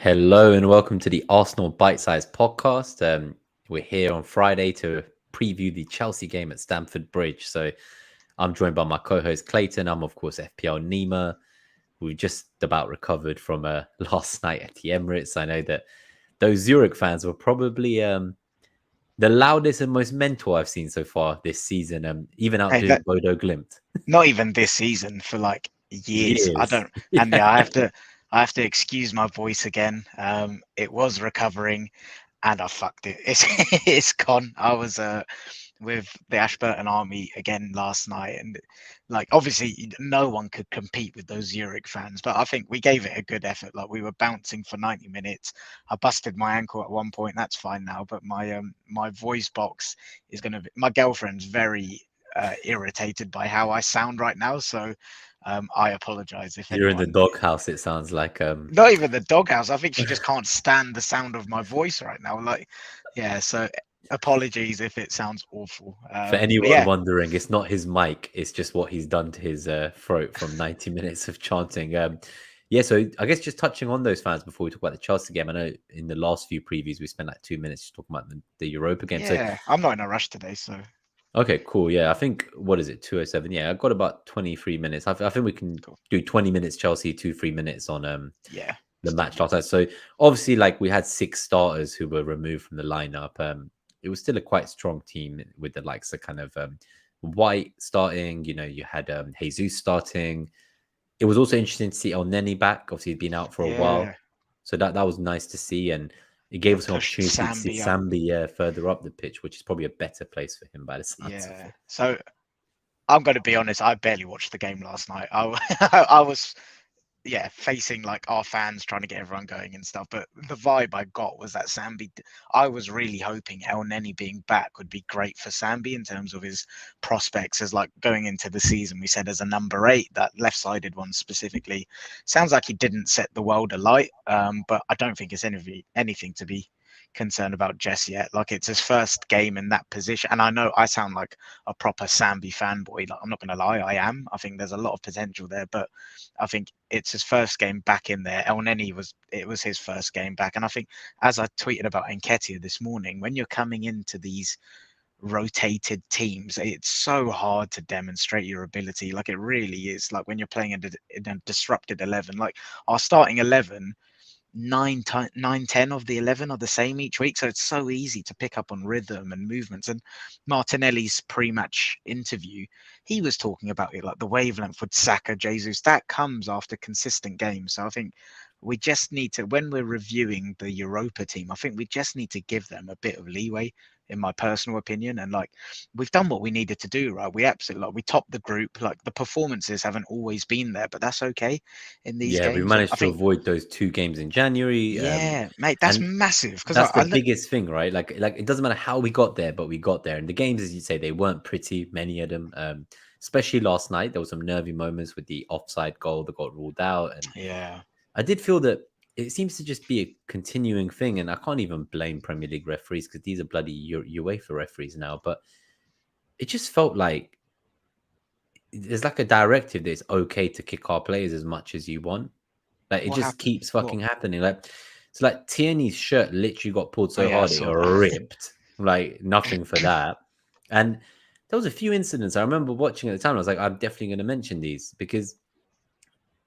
Hello and welcome to the Arsenal BiteSize Podcast. We're here on Friday to preview the Chelsea game at Stamford Bridge. So I'm joined by my co-host Clayton. I'm, of course, FPL Nima. We've just about recovered from last night at the Emirates. I know that those Zurich fans were probably the loudest and most mental I've seen so far this season, even outdoing Bodo Glimt. Not even this season, for like years. I don't, and yeah, I have to excuse my voice again. It was recovering, and I fucked it. It's gone. I was with the Ashburton army again last night, and like obviously no one could compete with those Zurich fans, but I think we gave it a good effort. Like we were bouncing for 90 minutes. I busted my ankle at one point. That's fine now, but my voice box is gonna be. My girlfriend's very irritated by how I sound right now, so I apologize if you're in the doghouse. It sounds like not even the doghouse. I think she just can't stand the sound of my voice right now. Like, yeah. So apologies if it sounds awful. For anyone wondering, it's not his mic. It's just what he's done to his throat from 90 minutes of chanting. Yeah. So I guess just touching on those fans before we talk about the Chelsea game. I know in the last few previews we spent like 2 minutes just talking about the Europa game. Yeah, so I'm not in a rush today, so. Okay, cool. Yeah, I think, what is it, 2:07? Yeah, I've got about 23 minutes. I think we can do 20 minutes Chelsea, 2-3 minutes on the match last night. So obviously, like, we had 6 starters who were removed from the lineup. It was still a quite strong team with the likes of kind of White starting. You know, you had Jesus starting. It was also interesting to see El Neni back. Obviously, he'd been out for a while. So that was nice to see. And it gave us an opportunity to see Sambi further up the pitch, which is probably a better place for him by the sounds of it. So I'm going to be honest, I barely watched the game last night. I was, facing like our fans trying to get everyone going and stuff. But the vibe I got was that Sambi, I was really hoping El Neni being back would be great for Sambi in terms of his prospects as like going into the season. We said as a number 8, that left-sided one specifically. Sounds like he didn't set the world alight, but I don't think it's anything to be concerned about just yet. Like it's his first game in that position, and I know I sound like a proper Sambi fanboy. Like I'm not gonna lie, I am. I think there's a lot of potential there, but I think it's his first game back in there. El Neni was his first game back, and I think as I tweeted about Nketiah this morning, when you're coming into these rotated teams, it's so hard to demonstrate your ability. Like it really is. Like when you're playing in a disrupted 11, like our starting 11. 9-10 of the 11 are the same each week, so it's so easy to pick up on rhythm and movements. And Martinelli's pre-match interview, he was talking about it, like the wavelength with Saka, Jesus, that comes after consistent games. So I think we just need to, when we're reviewing the Europa team, I think we just need to give them a bit of leeway, in my personal opinion. And like we've done what we needed to do, right? We absolutely, like, we topped the group. Like the performances haven't always been there, but that's okay in these games. Yeah, we managed to avoid those 2 games in January. Yeah, mate, that's massive. Because that's the biggest thing, right? Like it doesn't matter how we got there, but we got there. And the games, as you say, they weren't pretty, many of them. Especially last night, there were some nervy moments with the offside goal that got ruled out. And yeah, I did feel that it seems to just be a continuing thing, and I can't even blame Premier League referees because these are bloody UEFA referees now. But it just felt like there's like a directive that it's okay to kick our players as much as you want. Like it just keeps fucking happening. Like it's like Tierney's shirt literally got pulled so hard it ripped. Like nothing for that. And there was a few incidents I remember watching at the time. I was like, I'm definitely going to mention these because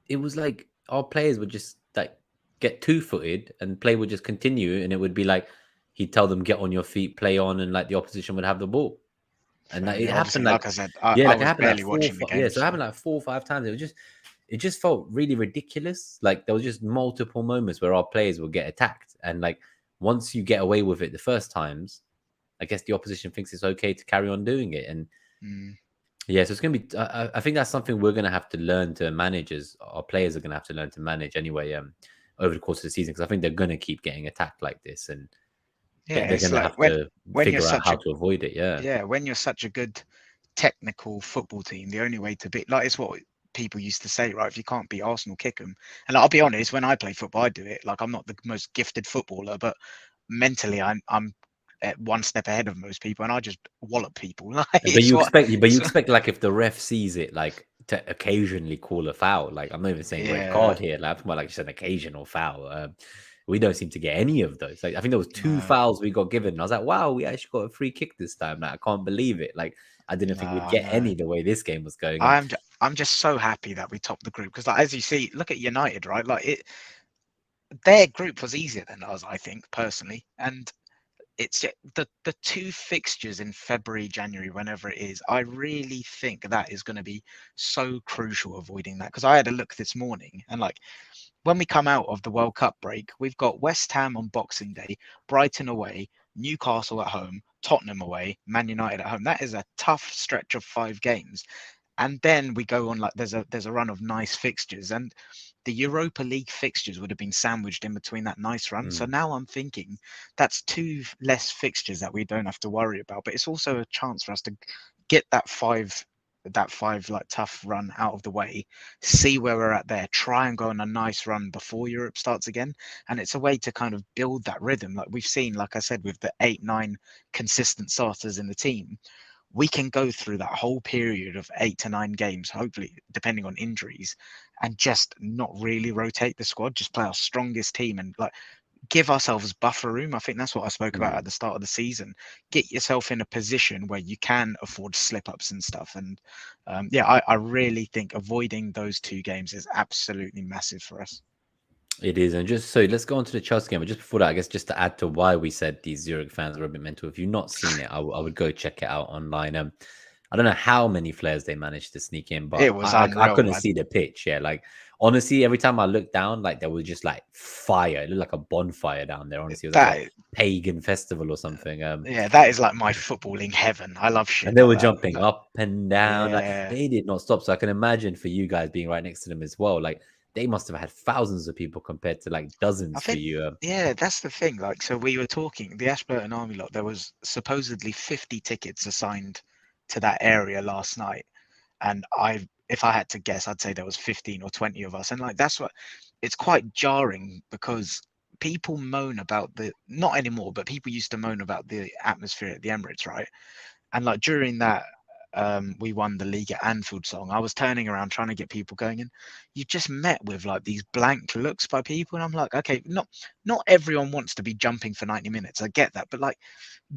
it was like our players would just like get 2-footed and play would just continue, and it would be like he'd tell them get on your feet, play on, and like the opposition would have the ball. And like, it happened like I said, it happened like so it happened like 4 or 5 times. It just felt really ridiculous. Like there was just multiple moments where our players would get attacked, and like once you get away with it the first times, I guess the opposition thinks it's okay to carry on doing it. And yeah, so it's going to be, I think that's something we're going to have to learn to manage, as our players are going to have to learn to manage anyway over the course of the season, because I think they're going to keep getting attacked like this, and they're going to have to figure out how to avoid it. Yeah, when you're such a good technical football team, the only way to be, like, it's what people used to say, right? If you can't beat Arsenal, kick them. And like, I'll be honest, when I play football, I do it. Like I'm not the most gifted footballer, but mentally I'm at one step ahead of most people, and I just wallop people. Like, but you expect like if the ref sees it, like to occasionally call a foul. Like I'm not even saying red card here. Like I'm talking about like just an occasional foul. we don't seem to get any of those. Like I think there was 2 No, fouls we got given. And I was like, wow, we actually got a free kick this time. Like I can't believe it. Like I didn't think we'd get no. any the way this game was going. And I'm just so happy that we topped the group because, like, as you see, look at United, right? Like their group was easier than ours, I think, personally. And it's the 2 fixtures in February, January, whenever it is. I really think that is going to be so crucial avoiding that because I had a look this morning and like when we come out of the World Cup break, we've got West Ham on Boxing Day, Brighton away, Newcastle at home, Tottenham away, Man United at home. That is a tough stretch of 5 games. And then we go on like there's a run of nice fixtures, and the Europa League fixtures would have been sandwiched in between that nice run. So now I'm thinking that's 2 less fixtures that we don't have to worry about. But it's also a chance for us to get that five like tough run out of the way, see where we're at there, try and go on a nice run before Europe starts again. And it's a way to kind of build that rhythm. Like we've seen, like I said, with the 8-9 consistent starters in the team, we can go through that whole period of 8 to 9 games, hopefully, depending on injuries, and just not really rotate the squad, just play our strongest team and like give ourselves buffer room. I think that's what I spoke about at the start of the season. Get yourself in a position where you can afford slip ups and stuff. And I really think avoiding those 2 games is absolutely massive for us. it is. And just so let's go on to the Chelsea game. But just before that, I guess just to add to why we said these Zurich fans were a bit mental. If you've not seen it, I would go check it out online. I don't know how many flares they managed to sneak in, but It was I unreal. couldn't see the pitch. Yeah, like honestly, every time I looked down, like there was just like fire. It looked like a bonfire down there. Honestly, it was like a pagan festival or something. Yeah, that is like my footballing heaven. I love shit. And they like were that. jumping up and down. Like Yeah. they did not stop. So I can imagine for you guys being right next to them as well. Like they must have had thousands of people compared to like dozens for you. Yeah, that's the thing. Like, so we were talking the Ashburton Army lot. There was supposedly 50 tickets assigned to that area last night, and if I had to guess, I'd say there was 15 or 20 of us. And like that's what it's quite jarring because people moan about not anymore, but people used to moan about the atmosphere at the Emirates, right? And like during that we won the league at Anfield song, I was turning around trying to get people going, and you just met with like these blank looks by people, and I'm like, okay, not everyone wants to be jumping for 90 minutes, I get that, but like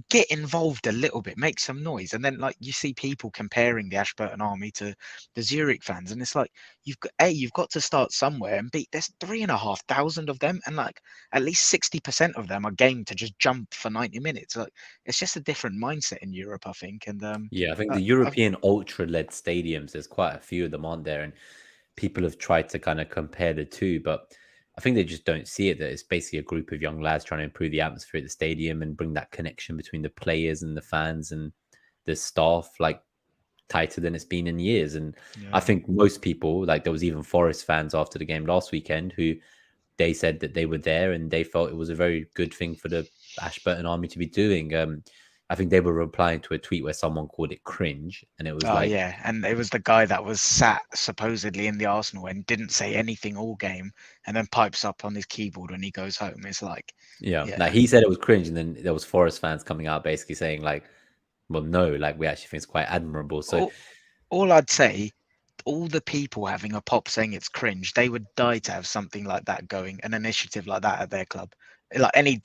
get involved a little bit, make some noise. And then like you see people comparing the Ashburton Army to the Zurich fans, and it's like you've got to start somewhere, and there's 3,500 of them, and like at least 60% of them are game to just jump for 90 minutes. Like it's just a different mindset in Europe, I think. And Yeah, I think the European ultra-led stadiums, there's quite a few of them on there, and people have tried to kind of compare the two, but I think they just don't see it, that it's basically a group of young lads trying to improve the atmosphere at the stadium and bring that connection between the players and the fans and the staff, like tighter than it's been in years. And I think most people, like there was even Forest fans after the game last weekend who they said that they were there and they felt it was a very good thing for the Ashburton Army to be doing. I think they were replying to a tweet where someone called it cringe, and it was yeah, and it was the guy that was sat supposedly in the Arsenal and didn't say anything all game, and then pipes up on his keyboard when he goes home. It's like, like he said it was cringe, and then there was Forest fans coming out basically saying like, well, no, like we actually think it's quite admirable. So all I'd say, all the people having a pop saying it's cringe, they would die to have something like that going, an initiative like that at their club. Like any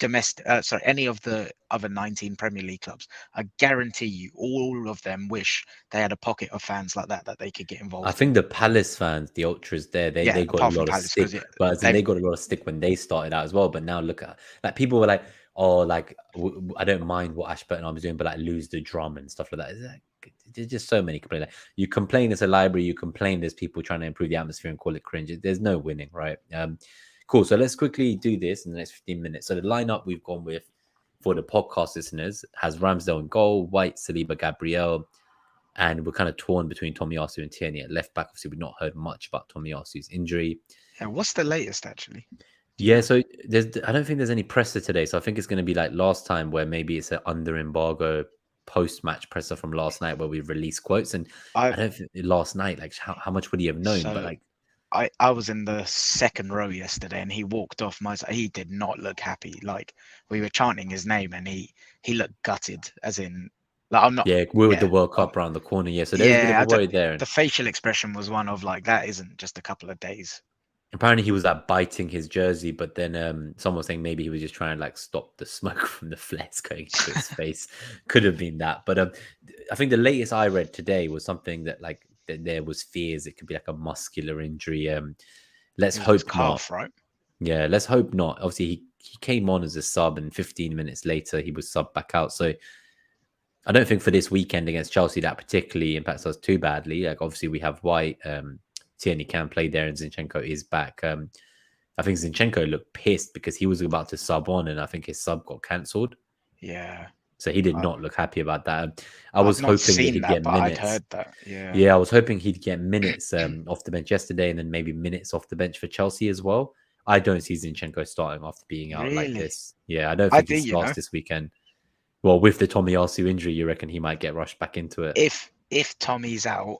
any of the other 19 Premier League clubs, I guarantee you, all of them wish they had a pocket of fans like that they could get involved. I think the Palace fans, the ultras there, they got a lot of stick, but they got a lot of stick when they started out as well. But now look at like people were like, oh, like I don't mind what Ashburton Army is doing, but like lose the drum and stuff like that. There's just so many complaints. Like, you complain as a library, you complain there's people trying to improve the atmosphere and call it cringe. There's no winning, right? Cool. So let's quickly do this in the next 15 minutes. So the lineup we've gone with for the podcast listeners has Ramsdale in goal, White, Saliba, Gabriel, and we're kind of torn between Tomiyasu and Tierney at left back. Obviously, we've not heard much about Tomiyasu's injury. And what's the latest, actually? Yeah, so I don't think there's any presser today. So I think it's going to be like last time where maybe it's an under embargo post-match presser from last night where we released quotes. And I don't think last night, like how much would he have known? But like, I was in the second row yesterday and he walked off he did not look happy. Like we were chanting his name and he looked gutted, as in like I'm not. Yeah, we're with the World Cup around the corner. Yeah, so there's a bit of a worry there. The facial expression was one of like, that isn't just a couple of days. apparently he was like biting his jersey, but then someone was saying maybe he was just trying to like stop the smoke from the flares going into his face. Could have been that. But I think the latest I read today was something that like that there was fears it could be like a muscular injury. Let's It was his hope not. calf, right? Yeah, let's hope not. Obviously, he came on as a sub, and 15 minutes later he was subbed back out. So I don't think for this weekend against Chelsea that particularly impacts us too badly. Like obviously we have White, Tierney can play there, and Zinchenko is back. I think Zinchenko looked pissed because he was about to sub on, and I think his sub got cancelled. Yeah. So he did not look happy about that. I I've was not hoping that seen he'd that, get but I'd minutes. heard that. Yeah. Yeah, I was hoping he'd get minutes off the bench yesterday, and then maybe minutes off the bench for Chelsea as well. I don't see Zinchenko starting after being out like Really? this. Yeah, I don't I think do, he starts this weekend. Well, with the Tomiyasu injury, you reckon he might get rushed back into it? If Tommy's out,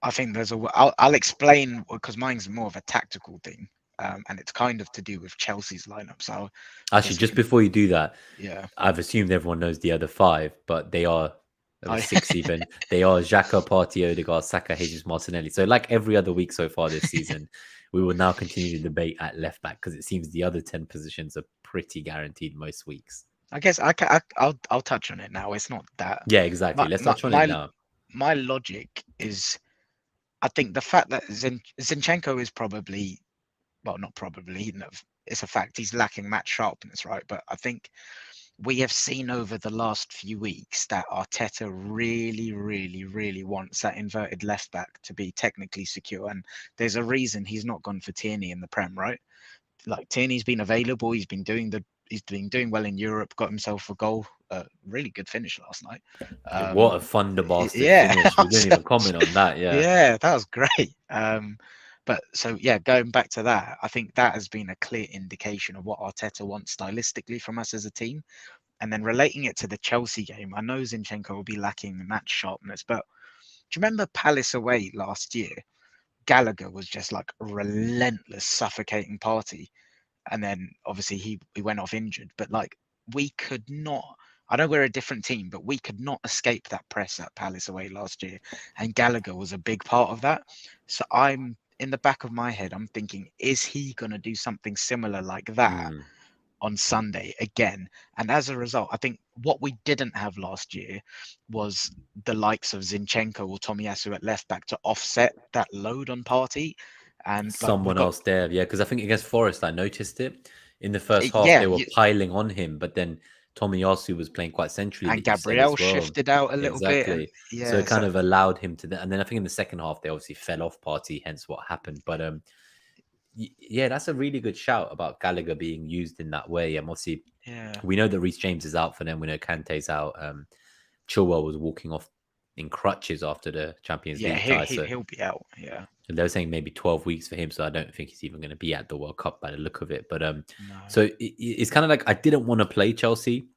I think there's a. I'll explain because mine's more of a tactical thing, and it's kind of to do with Chelsea's lineup. So Actually, just before you do that, yeah, I've assumed everyone knows the other five, but they are I, six even. They are Xhaka, Partey, Odegaard, Saka, Jesus, Martinelli. So like every other week so far this season, we will now continue the debate at left back because it seems the other 10 positions are pretty guaranteed most weeks. I guess I'll touch on it now. It's not that. Yeah, exactly. Let's touch on it now. My logic is, I think the fact that Zinchenko is probably, well, not probably, no, it's a fact. He's lacking match sharpness, right? But I think we have seen over the last few weeks that Arteta really, really, really wants that inverted left back to be technically secure. And there's a reason he's not gone for Tierney in the Prem, right? Like Tierney's been available. He's been doing well in Europe. Got himself a goal. Really good finish last night. What a fun bastard Yeah, finish. We didn't even comment on that. Yeah. yeah, that was great. But so yeah, going back to that, I think that has been a clear indication of what Arteta wants stylistically from us as a team. And then relating it to the Chelsea game, I know Zinchenko will be lacking match sharpness, but do you remember Palace away last year? Gallagher was just like a relentless, suffocating party. And then obviously he went off injured, but like we could not. I know we're a different team, but we could not escape that press at Palace away last year. And Gallagher was a big part of that. So I'm in the back of my head, I'm thinking, is he going to do something similar like that on Sunday again? And as a result, I think what we didn't have last year was the likes of Zinchenko or Tomiyasu at left back to offset that load on Partey. And like someone else there, yeah, because I think against Forest I noticed it in the first half. yeah, they were piling on him, but then Tomiyasu was playing quite centrally, and that you said as Gabriel well. shifted out a little bit, and Exactly. So it kind of allowed him to, and then I think in the second half they obviously fell off Partey, hence what happened. But yeah, that's a really good shout about Gallagher being used in that way. Obviously, we know that Reece James is out for them. We know Kante's out. Chilwell was walking off in crutches after the Champions League tie, so he'll be out. Yeah, they were saying maybe 12 weeks for him, so I don't think he's even going to be at the World Cup by the look of it. But no. so it's kind of like I didn't want to play Chelsea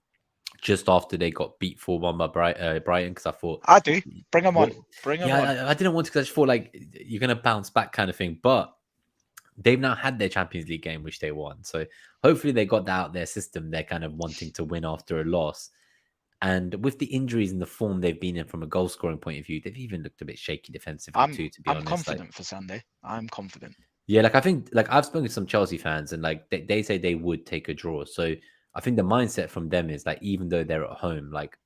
just after they got beat 4-1 by Brighton, because I thought I do bring them on. Bring them on. I didn't want to, because I just thought like you're going to bounce back kind of thing. But they've now had their Champions League game, which they won. So hopefully they got that out of their system. They're kind of wanting to win after a loss. And with the injuries and the form they've been in from a goal scoring point of view, they've even looked a bit shaky defensively too, to be honest. I'm confident for Sunday. I'm confident. Yeah, like I think, like I've spoken to some Chelsea fans, and like they say they would take a draw. So I think the mindset from them is like, even though they're at home, like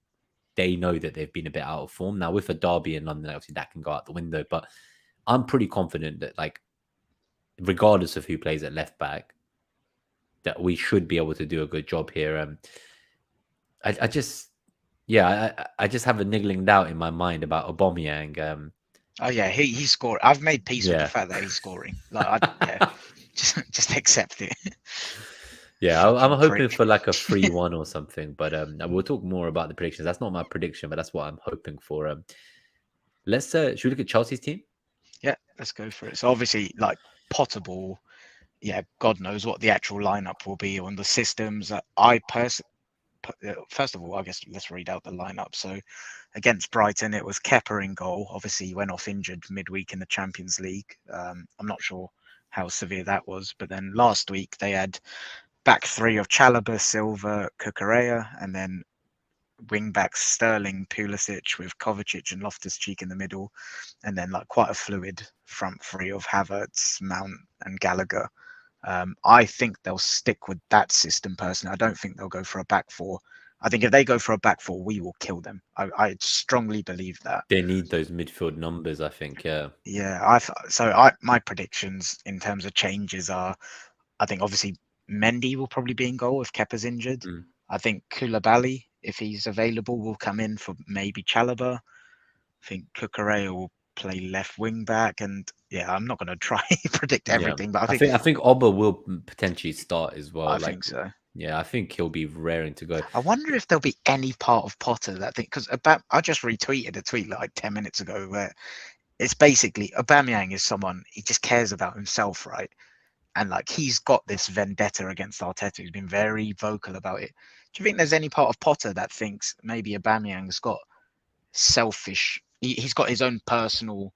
they know that they've been a bit out of form. Now with a derby in London, obviously that can go out the window. But I'm pretty confident that, like, regardless of who plays at left back, that we should be able to do a good job here. I just have a niggling doubt in my mind about Aubameyang. Oh yeah, he scored. I've made peace with the fact that he's scoring. Like, just accept it. Yeah, I'm hoping for like a 3-1 or something. But we'll talk more about the predictions. That's not my prediction, but that's what I'm hoping for. Let's should we look at Chelsea's team? Yeah, let's go for it. So obviously, like Potterball, yeah, God knows what the actual lineup will be on the systems. First of all, I guess let's read out the lineup. So against Brighton, it was Kepa in goal. Obviously, he went off injured midweek in the Champions League. I'm not sure how severe that was. But then last week, they had back three of Chalobah, Silva, Cucurella, and then wing backs Sterling, Pulisic with Kovacic and Loftus-Cheek in the middle, and then like quite a fluid front three of Havertz, Mount, and Gallagher. I think they'll stick with that system personally. I don't think they'll go for a back four. I think if they go for a back four, we will kill them. I strongly believe that. They need those midfield numbers, I think. Yeah. Yeah. My predictions in terms of changes are, I think obviously Mendy will probably be in goal if Kepa's injured. Mm. I think Koulibaly, if he's available, will come in for maybe Chalobah. I think Cucurella will play left wing back, and yeah, I'm not going to try predict everything, but I think Oba will potentially start as well. I think so. Yeah, I think he'll be raring to go. I wonder if there'll be any part of Potter that because I just retweeted a tweet like 10 minutes ago where it's basically Aubameyang is someone he just cares about himself, right? And like he's got this vendetta against Arteta. He's been very vocal about it. Do you think there's any part of Potter that thinks maybe Aubameyang's got selfish? He's got his own personal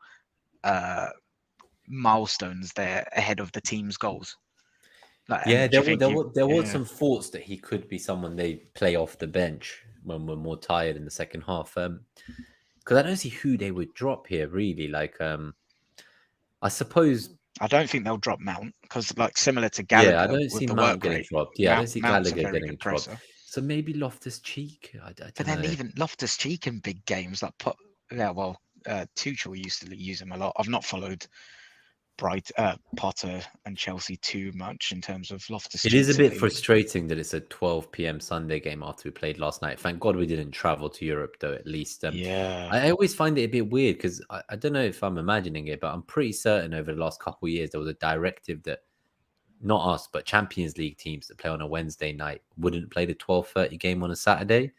milestones there ahead of the team's goals. Like, yeah, there were some thoughts that he could be someone they play off the bench when we're more tired in the second half. Because I don't see who they would drop here really. Like, I suppose I don't think they'll drop Mount because, like, similar to Gallagher. Yeah, I don't see Mount getting dropped. Yeah, I don't see Gallagher getting dropped. So maybe Loftus-Cheek. But then even Loftus-Cheek in big games, like Tuchel used to use him a lot. I've not followed Potter and Chelsea too much in terms of Loftus-Cheek. It is a bit frustrating that it's a 12 p.m. Sunday game after we played last night. Thank God we didn't travel to Europe, though, at least. Yeah. I always find it a bit weird because I don't know if I'm imagining it, but I'm pretty certain over the last couple of years there was a directive that not us, but Champions League teams that play on a Wednesday night wouldn't play the 12:30 game on a Saturday.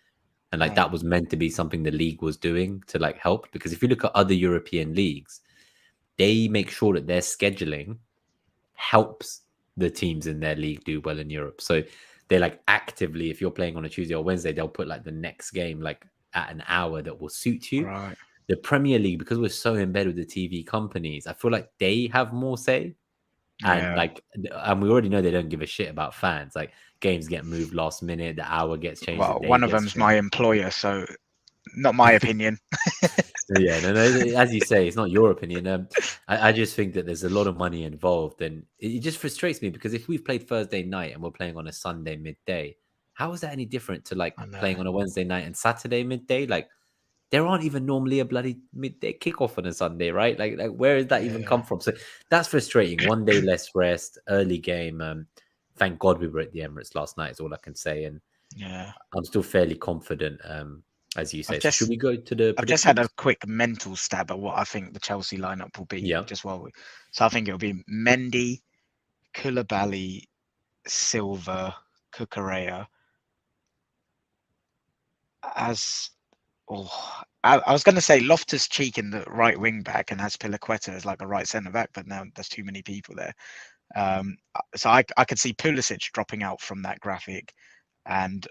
And like that was meant to be something the league was doing to like help. Because if you look at other European leagues, they make sure that their scheduling helps the teams in their league do well in Europe. So they're like actively, if you're playing on a Tuesday or Wednesday, they'll put like the next game like at an hour that will suit you. Right. The Premier League, because we're so embedded with the TV companies, I feel like they have more say. And we already know they don't give a shit about fans. Like games get moved last minute, the hour gets changed. Well, one of them's my employer, so not my opinion. Yeah, no, as you say, it's not your opinion. I just think that there's a lot of money involved, and it just frustrates me because if we've played Thursday night and we're playing on a Sunday midday, how is that any different to like playing on a Wednesday night and Saturday midday? Like there aren't even normally a bloody midday kickoff on a Sunday, right? Like where did that even come from? So that's frustrating. One day less rest, early game. Thank God we were at the Emirates last night is all I can say. And yeah, I'm still fairly confident, as you say. So should we go to the I've just had a quick mental stab at what I think the Chelsea lineup will be. Yeah. So I think it'll be Mendy, Koulibaly, Silva, Cucurella. I was going to say Loftus-Cheek in the right wing back and Azpilicueta as like a right centre back, but now there's too many people there. So I could see Pulisic dropping out from that graphic, and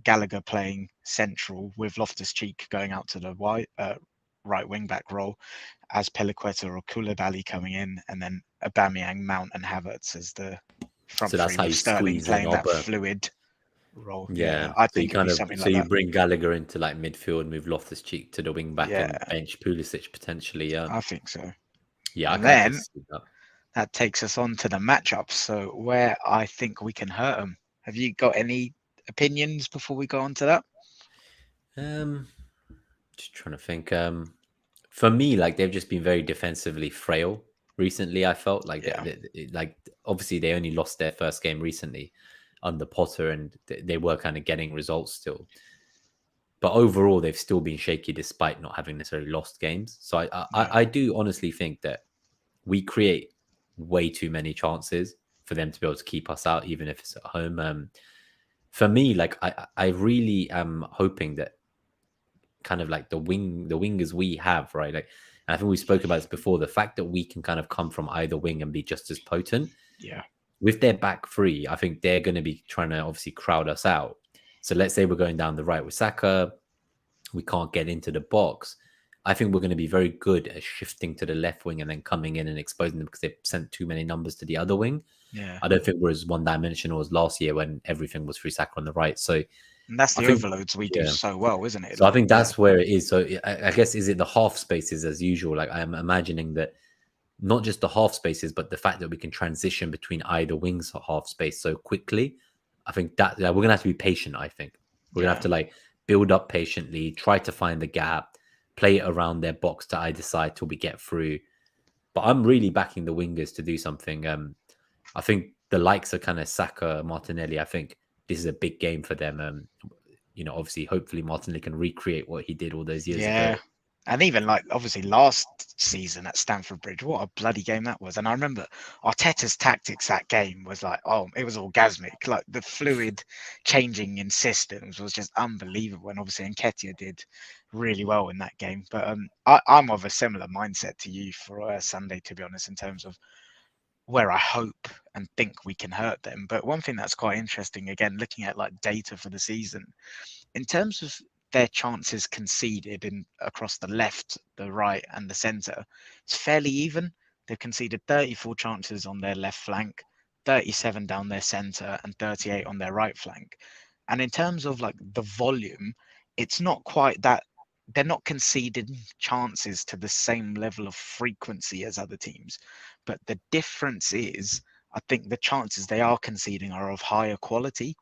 Gallagher playing central with Loftus-Cheek going out to the right wing back role, Azpilicueta or Koulibaly coming in, and then Aubameyang, Mount, and Havertz as the front three. So that's how you Sterling playing that fluid role. Yeah, I think you bring Gallagher into like midfield, move Loftus-Cheek to the wing back, and bench Pulisic potentially. Yeah, I think so. Yeah, and then that takes us on to the matchups. So where I think we can hurt them. Have you got any opinions before we go on to that? Just trying to think. For me, like they've just been very defensively frail recently. I felt like like obviously they only lost their first game recently under Potter, and they were kind of getting results still. But overall, they've still been shaky despite not having necessarily lost games. So I do honestly think that we create way too many chances for them to be able to keep us out, even if it's at home. For me, like I really am hoping that kind of like the wingers we have, right? Like, and I think we spoke about this before, the fact that we can kind of come from either wing and be just as potent. Yeah. With their back three, I think they're going to be trying to obviously crowd us out. So let's say we're going down the right with Saka, we can't get into the box. I think we're going to be very good at shifting to the left wing and then coming in and exposing them because they've sent too many numbers to the other wing. Yeah. I don't think we're as one-dimensional as last year when everything was through Saka on the right. So And that's I the think, overloads we do yeah. so well, isn't it? So I Like, think yeah, that's where it is. So I guess, is it the half spaces as usual? Like I'm imagining that not just the half spaces, but the fact that we can transition between either wings or half space so quickly. I think that we're gonna have to be patient. I think we're gonna have yeah, to like build up patiently, try to find the gap, play it around their box to either side till we get through. But I'm really backing the wingers to do something. I think the likes of kind of Saka, Martinelli. I think this is a big game for them. Obviously, hopefully Martinelli can recreate what he did all those years ago. yeah. And even like obviously last season at Stamford Bridge, what a bloody game that was. And I remember Arteta's tactics that game was like, oh, it was orgasmic. Like the fluid changing in systems was just unbelievable. And obviously Nketiah did really well in that game. But I'm of a similar mindset to you for Sunday, to be honest, in terms of where I hope and think we can hurt them. But one thing that's quite interesting, again, looking at like data for the season, in terms of their chances conceded in across the left, the right, and the centre, it's fairly even. They've conceded 34 chances on their left flank, 37 down their centre, and 38 on their right flank. And in terms of like the volume, it's not quite that. They're not conceding chances to the same level of frequency as other teams. But the difference is, I think the chances they are conceding are of higher quality.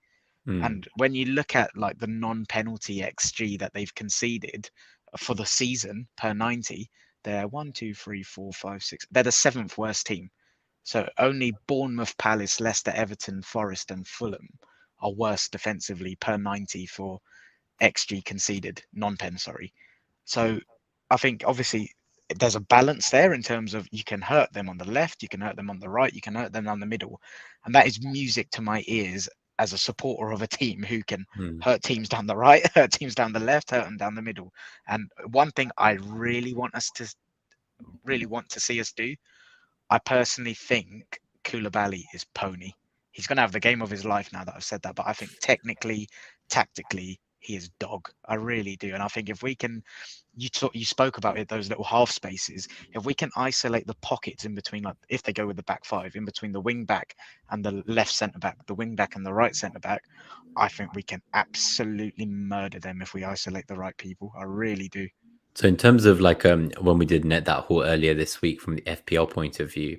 And when you look at like the non-penalty XG that they've conceded for the season per 90, they're 1, 2, 3, 4, 5, 6. They're the seventh worst team. So only Bournemouth, Palace, Leicester, Everton, Forest, and Fulham are worse defensively per 90 for XG conceded, non-pen, sorry. So I think obviously there's a balance there in terms of you can hurt them on the left, you can hurt them on the right, you can hurt them down the middle. And that is music to my ears as a supporter of a team who can hurt teams down the right, hurt teams down the left, hurt them down the middle. And one thing I really want to see us do, I personally think Koulibaly is pony. He's going to have the game of his life now that I've said that, but I think technically, tactically, he is dog. I really do. And I think if we can, you spoke about it, those little half spaces, if we can isolate the pockets in between, like if they go with the back five, in between the wing back and the left centre back, the wing back and the right centre back, I think we can absolutely murder them if we isolate the right people. I really do. So in terms of like when we did Net That Haul earlier this week from the FPL point of view,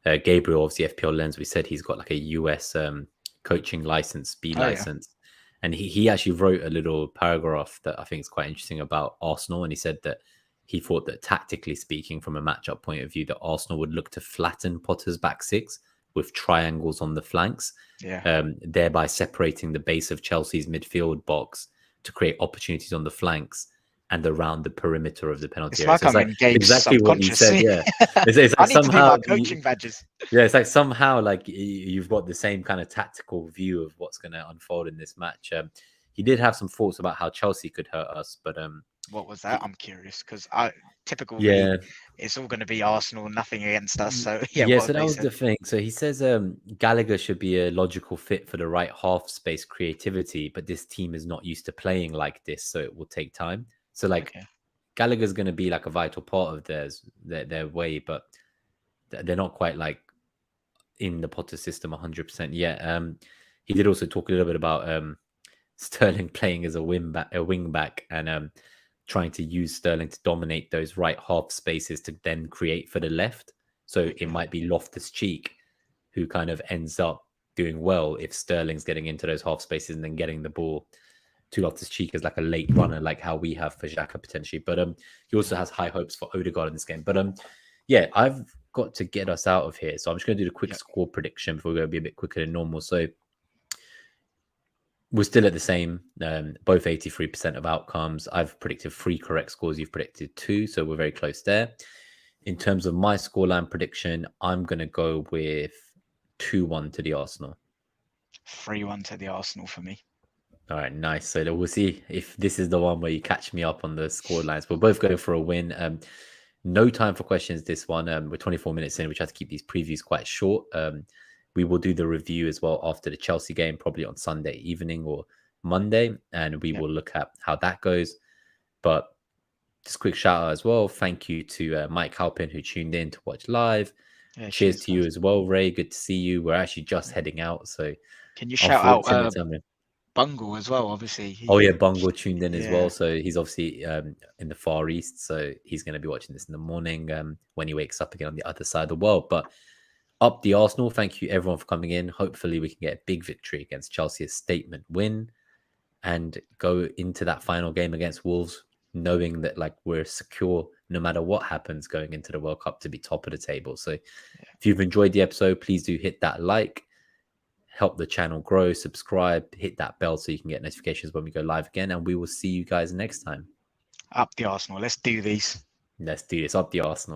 Gabriel, obviously FPL Lens, we said he's got like a US coaching license, B license. And he actually wrote a little paragraph that I think is quite interesting about Arsenal. And he said that he thought that tactically speaking, from a matchup point of view, that Arsenal would look to flatten Potter's back six with triangles on the flanks, thereby separating the base of Chelsea's midfield box to create opportunities on the flanks and around the perimeter of the penalty area. Like I'm engaged exactly what you said. Yeah, it's like I need somehow to do my coaching badges. Yeah, it's like somehow like you've got the same kind of tactical view of what's going to unfold in this match. He did have some thoughts about how Chelsea could hurt us, but what was that? I'm curious because typical it's all going to be Arsenal, nothing against us. So so that was the thing. So he says Gallagher should be a logical fit for the right half space creativity, but this team is not used to playing like this, so it will take time. So like Gallagher's going to be like a vital part of their way, but they're not quite like in the Potter system 100% yet. He did also talk a little bit about Sterling playing as a wing back, and trying to use Sterling to dominate those right half spaces to then create for the left. So it might be Loftus-Cheek who kind of ends up doing well if Sterling's getting into those half spaces and then getting the ball to Loftus-Cheek as like a late runner, like how we have for Xhaka potentially. But he also has high hopes for Odegaard in this game. But I've got to get us out of here. So I'm just going to do the quick score prediction before we go be a bit quicker than normal. So we're still at the same, both 83% of outcomes. I've predicted 3 correct scores. You've predicted 2. So we're very close there. In terms of my scoreline prediction, I'm going to go with 2-1 to the Arsenal. 3-1 to the Arsenal for me. All right, nice. So we'll see if this is the one where you catch me up on the score lines. We'll both go for a win. No time for questions this one. We're 24 minutes in. We try to keep these previews quite short. We will do the review as well after the Chelsea game, probably on Sunday evening or Monday, and we will look at how that goes. But just a quick shout out as well. Thank you to Mike Halpin who tuned in to watch live. Cheers to you as well, Ray. Good to see you. We're actually just heading out. So can you shout out Bungle as well. Obviously, Oh yeah, Bungle tuned in as well. yeah. So he's obviously in the Far East, so he's going to be watching this in the morning when he wakes up again on the other side of the world. But up the Arsenal, thank you everyone for coming in. Hopefully we can get a big victory against Chelsea, a statement win, and go into that final game against Wolves knowing that like we're secure no matter what happens going into the World Cup to be top of the table. So if you've enjoyed the episode, please do hit that like, help the channel grow, subscribe, hit that bell so you can get notifications when we go live again, and we will see you guys next time. Up the Arsenal. Let's do these. Let's do this. Up the Arsenal.